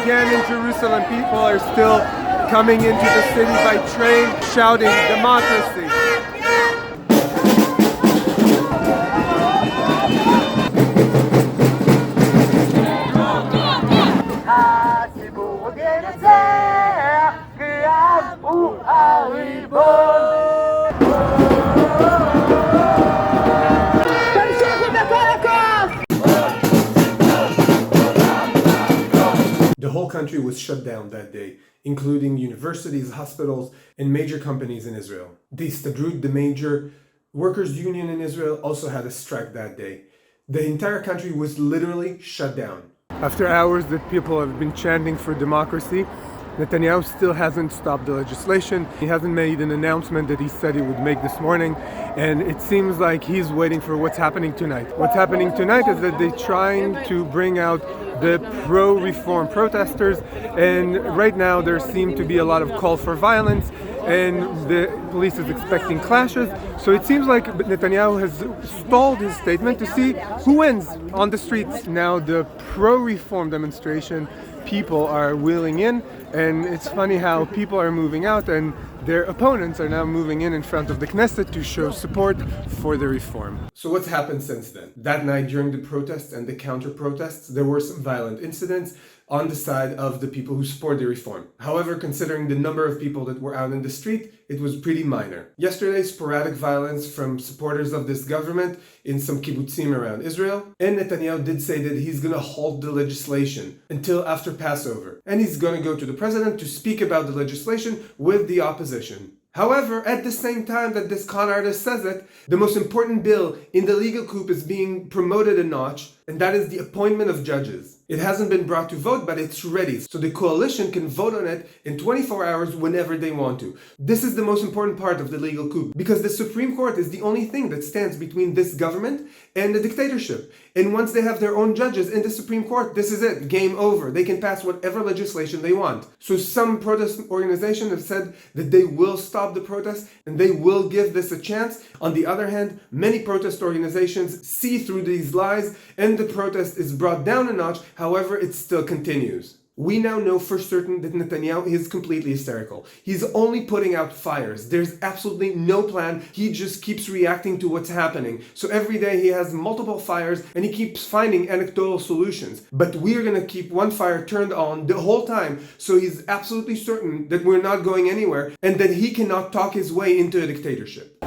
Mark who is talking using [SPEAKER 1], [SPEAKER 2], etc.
[SPEAKER 1] began in Jerusalem, people are still coming into the city by train, shouting democracy. The whole country was shut down that day, including universities, hospitals, and major companies in Israel. The Histadrut, the major workers' union in Israel, also had a strike that day. The entire country was literally shut down. After hours that people have been chanting for democracy, Netanyahu still hasn't stopped the legislation. He hasn't made an announcement that he said he would make this morning, and it seems like he's waiting for what's happening tonight. What's happening tonight is that they're trying to bring out the pro-reform protesters, and right now there seem to be a lot of call for violence, and the police is expecting clashes. So it seems like Netanyahu has stalled his statement to see who wins on the streets. Now the pro-reform demonstration people are wheeling in, and it's funny how people are moving out and their opponents are now moving in front of the Knesset to show support for the reform. So what's happened since then? That night during the protests and the counter-protests, there were some violent incidents on the side of the people who support the reform. However, considering the number of people that were out in the street, it was pretty minor. Yesterday, sporadic violence from supporters of this government in some kibbutzim around Israel, and Netanyahu did say that he's gonna halt the legislation until after Passover, and he's gonna go to the president to speak about the legislation with the opposition. However, at the same time that this con artist says it, the most important bill in the legal coup is being promoted a notch, and that is the appointment of judges. It hasn't been brought to vote, but it's ready, so the coalition can vote on it in 24 hours whenever they want to. This is the most important part of the legal coup, because the Supreme Court is the only thing that stands between this government and the dictatorship. And once they have their own judges in the Supreme Court, this is it, game over. They can pass whatever legislation they want. So some protest organizations have said that they will stop the protest and they will give this a chance. On the other hand, many protest organizations see through these lies and the protest is brought down a notch. However, it still continues. We now know for certain that Netanyahu is completely hysterical. He's only putting out fires. There's absolutely no plan. He just keeps reacting to what's happening. So every day he has multiple fires and he keeps finding anecdotal solutions. But we're gonna keep one fire turned on the whole time, so he's absolutely certain that we're not going anywhere and that he cannot talk his way into a dictatorship.